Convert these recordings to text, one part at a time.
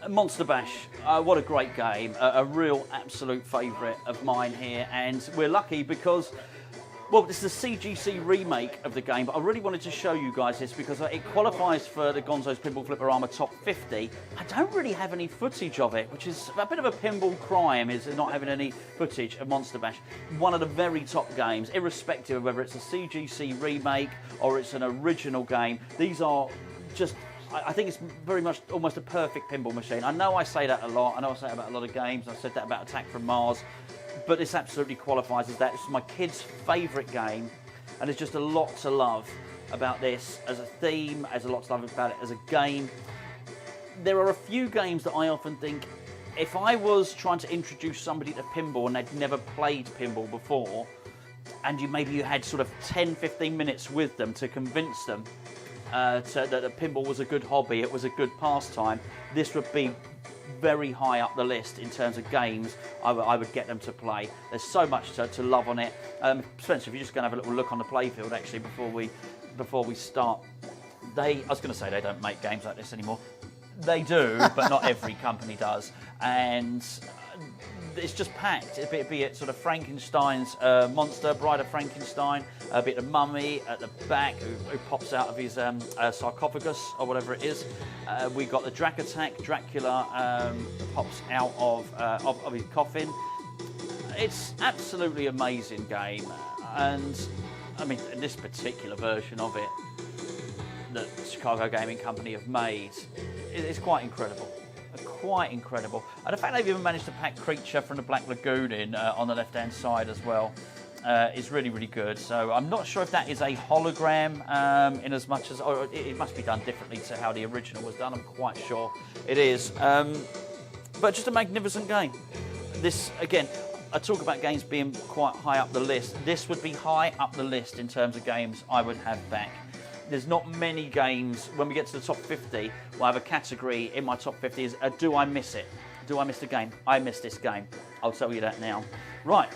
Monster Bash, what a great game, a real absolute favourite of mine here, and we're lucky because, well, this is a CGC remake of the game, but I really wanted to show you guys this because it qualifies for the Gonzo's Pinball Flipperama Top 50. I don't really have any footage of it, which is a bit of a pinball crime, is not having any footage of Monster Bash. One of the very top games, irrespective of whether it's a CGC remake or it's an original game. These are just... I think it's very much almost a perfect pinball machine. I know I say that a lot. I know I say that about a lot of games. I said that about Attack from Mars. But this absolutely qualifies as that. It's my kids' favourite game. And there's just a lot to love about this as a theme, as a lot to love about it as a game. There are a few games that I often think, if I was trying to introduce somebody to pinball and they'd never played pinball before, and maybe you had sort of 10, 15 minutes with them to convince them that pinball was a good hobby, it was a good pastime, this would be very high up the list in terms of games I would get them to play. There's so much to love on it. Spencer, if you're just going to have a little look on the Playfield actually before we start. I was going to say they don't make games like this anymore. They do, but not every company does. And it's just packed, be it sort of Frankenstein's monster, Bride of Frankenstein, a bit of Mummy at the back who pops out of his sarcophagus or whatever it is. We got the Dracula pops out of his coffin. It's absolutely amazing game, and I mean this particular version of it that Chicago Gaming Company have made is quite incredible. Quite incredible. And the fact they've even managed to pack Creature from the Black Lagoon in on the left-hand side as well is really, really good. So I'm not sure if that is a hologram in as much as, or it must be done differently to how the original was done. I'm quite sure it is. But just a magnificent game. This, again, I talk about games being quite high up the list. This would be high up the list in terms of games I would have back. There's not many games, when we get to the top 50, we'll have a category in my top 50 is, do I miss it? Do I miss the game? I miss this game. I'll tell you that now. Right,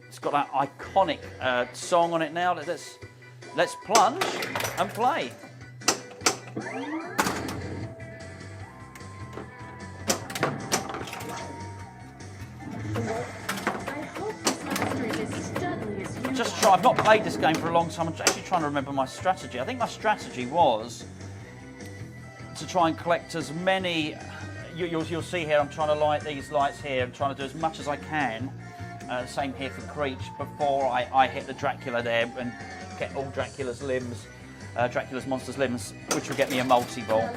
it's got that iconic song on it now. Let's plunge and play. I've not played this game for a long time. I'm actually trying to remember my strategy. I think my strategy was to try and collect as many. You'll see here, I'm trying to light these lights here. I'm trying to do as much as I can. Same here for Creech before I hit the Dracula there and get all Dracula's limbs, Dracula's monster's limbs, which will get me a multi-ball.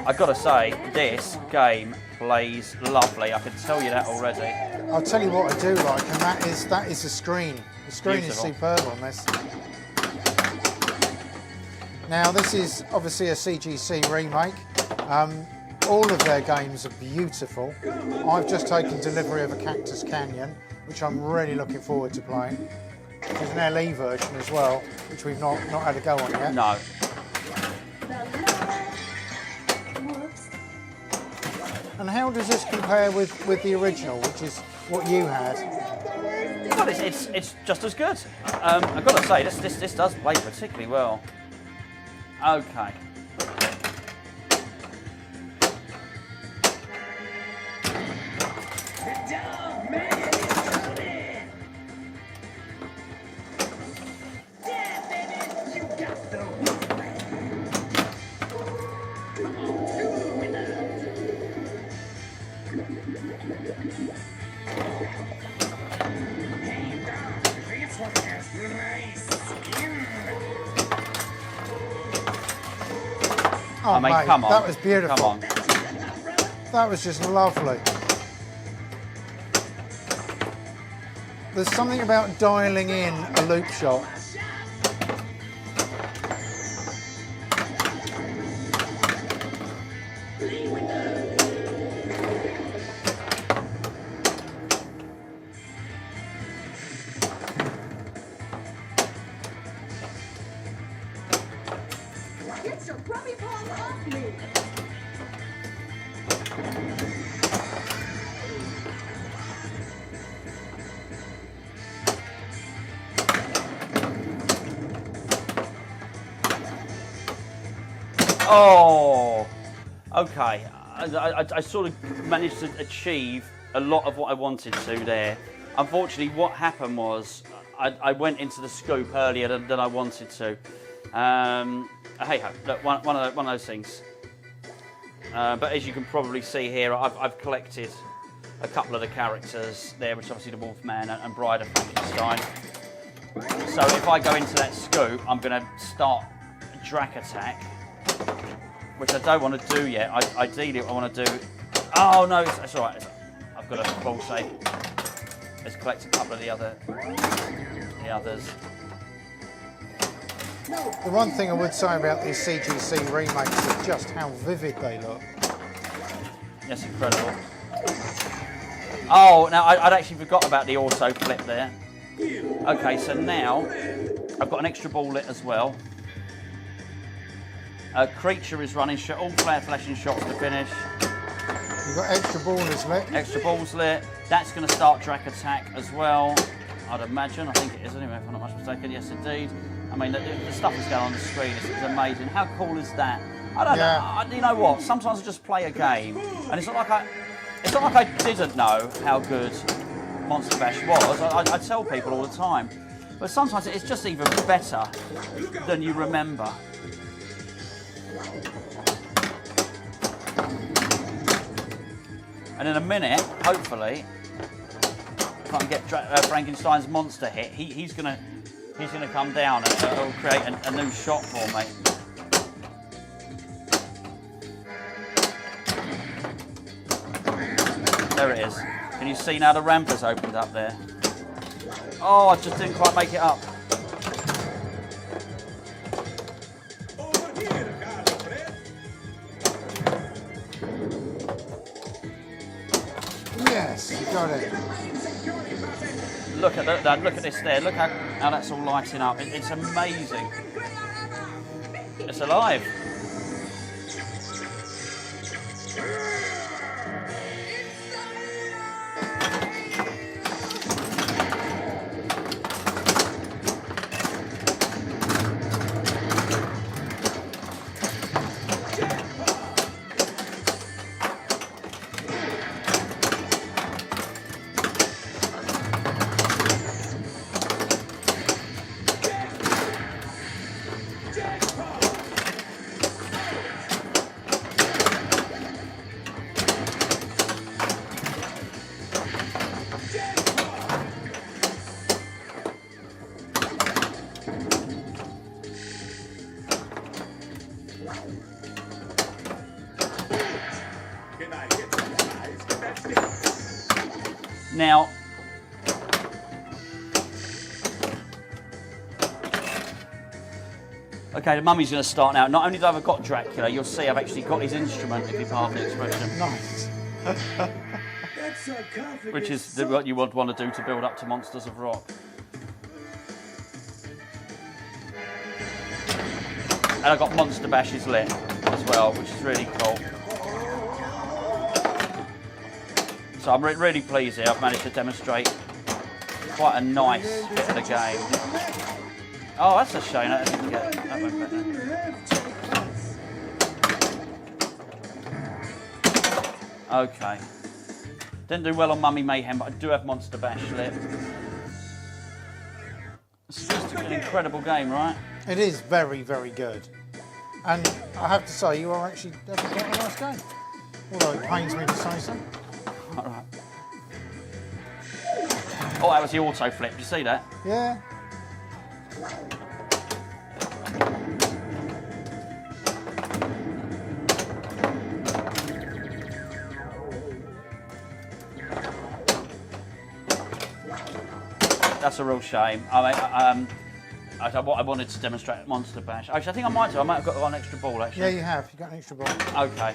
I've got to say, this game plays lovely. I can tell you that already. I'll tell you what I do like, and that is the screen. The screen Beautiful. Is superb on this. Now, this is obviously a CGC remake. All of their games are beautiful. I've just taken delivery of a Cactus Canyon, which I'm really looking forward to playing. There's an LE version as well, which we've not had a go on yet. No. And how does this compare with the original, which is what you had? Well, it's just as good. I've got to say, this does play particularly well. Okay. Oh, I mean, mate, come on. That was beautiful. Come on. That was just lovely. There's something about dialing in a loop shot. Oh, okay. I sort of managed to achieve a lot of what I wanted to there. Unfortunately, what happened was I went into the scoop earlier than I wanted to. Hey, look, one of those things. But as you can probably see here, I've collected a couple of the characters there, which is obviously the Wolfman and Bride of Frankenstein. So if I go into that scoop, I'm going to start Drac Attack, which I don't want to do yet. Ideally, I want to do... Oh, no, it's all right. I've got a full save. Let's collect a couple of the others. The one thing I would say about these CGC remakes is just how vivid they look. That's incredible. Oh, now I'd actually forgot about the auto flip there. Okay, so now I've got an extra ball lit as well. Creature is running all flare flashing shots to finish. You've got extra ballers lit. Extra balls lit. That's going to start Drac Attack as well, I'd imagine. I think it is anyway, if I'm not much mistaken. Yes, indeed. I mean, the stuff that's going on the screen is amazing. How cool is that? I don't know. You know what? Sometimes I just play a game, and it's not like I didn't know how good Monster Bash was. I tell people all the time, but sometimes it's just even better than you remember. And in a minute, hopefully, if I can get Frankenstein's monster hit, he's gonna come down and it'll create a new shot for me. There it is. Can you see now the ramp has opened up there? Oh, I just didn't quite make it up. Yes, you got it. Look at that! Look at this there. Look how that's all lighting up. It's amazing. It's alive. Now, okay, the mummy's going to start now. Not only have I got Dracula, you'll see I've actually got his instrument, if you pardon the expression. Nice. Which is what you would want to do to build up to Monsters of Rock. And I've got Monster Bashes lit as well, which is really cool. So I'm really pleased here. I've managed to demonstrate quite a nice bit of the game. Oh, that's a shame. I didn't get that one better. Okay. Didn't do well on Mummy Mayhem, but I do have Monster Bash lit. It's just an incredible game, right? It is very, very good. And I have to say, you are actually quite a nice game. Although it pains me to say so. All right. Oh, that was the auto flip. Did you see that? Yeah. That's a real shame. I wanted to demonstrate Monster Bash. Actually, I think I might do. I might have got one extra ball, actually. Yeah, you have. You've got an extra ball. Okay.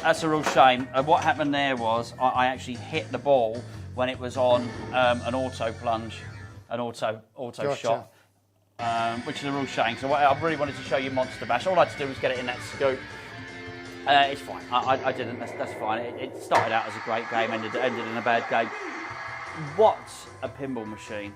That's a real shame. What happened there was I actually hit the ball when it was on an auto plunge, an auto Gotcha. shot. Which is a real shame. So I really wanted to show you Monster Bash. All I had to do was get it in that scoop. It's fine. I didn't. That's fine. It started out as a great game, ended in a bad game. What a pinball machine!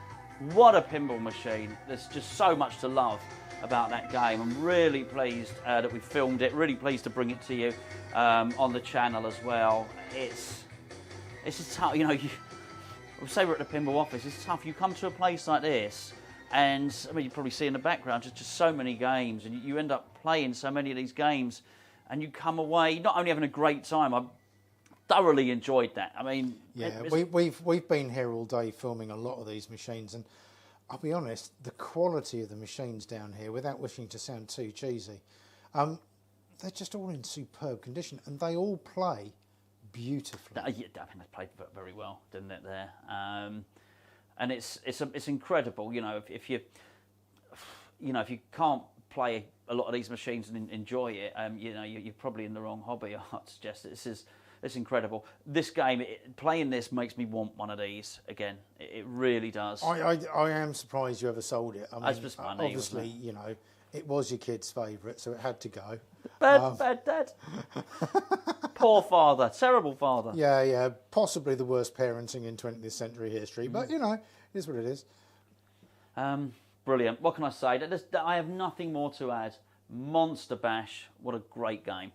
What a pinball machine! There's just so much to love about that game. I'm really pleased that we filmed it. Really pleased to bring it to you on the channel as well. It's just tough, you know. We say we're at the pinball office. It's tough. You come to a place like this, and I mean, you probably see in the background just so many games, and you end up playing so many of these games, and you come away not only having a great time. I thoroughly enjoyed that. I mean, yeah, we've been here all day filming a lot of these machines, and I'll be honest, the quality of the machines down here, without wishing to sound too cheesy, they're just all in superb condition, and they all play beautifully. Yeah, I think they played very well, didn't it? There, and it's incredible. You know, if you can't play a lot of these machines and enjoy it, you know, you're probably in the wrong hobby. I'd suggest it's incredible. This game, playing this makes me want one of these again. It really does. I am surprised you ever sold it. I mean, That's just funny, obviously, you know, it was your kid's favourite, so it had to go. Bad dad. Poor father. Terrible father. Yeah. Possibly the worst parenting in 20th century history, but, you know, it is what it is. Brilliant. What can I say? I have nothing more to add. Monster Bash. What a great game.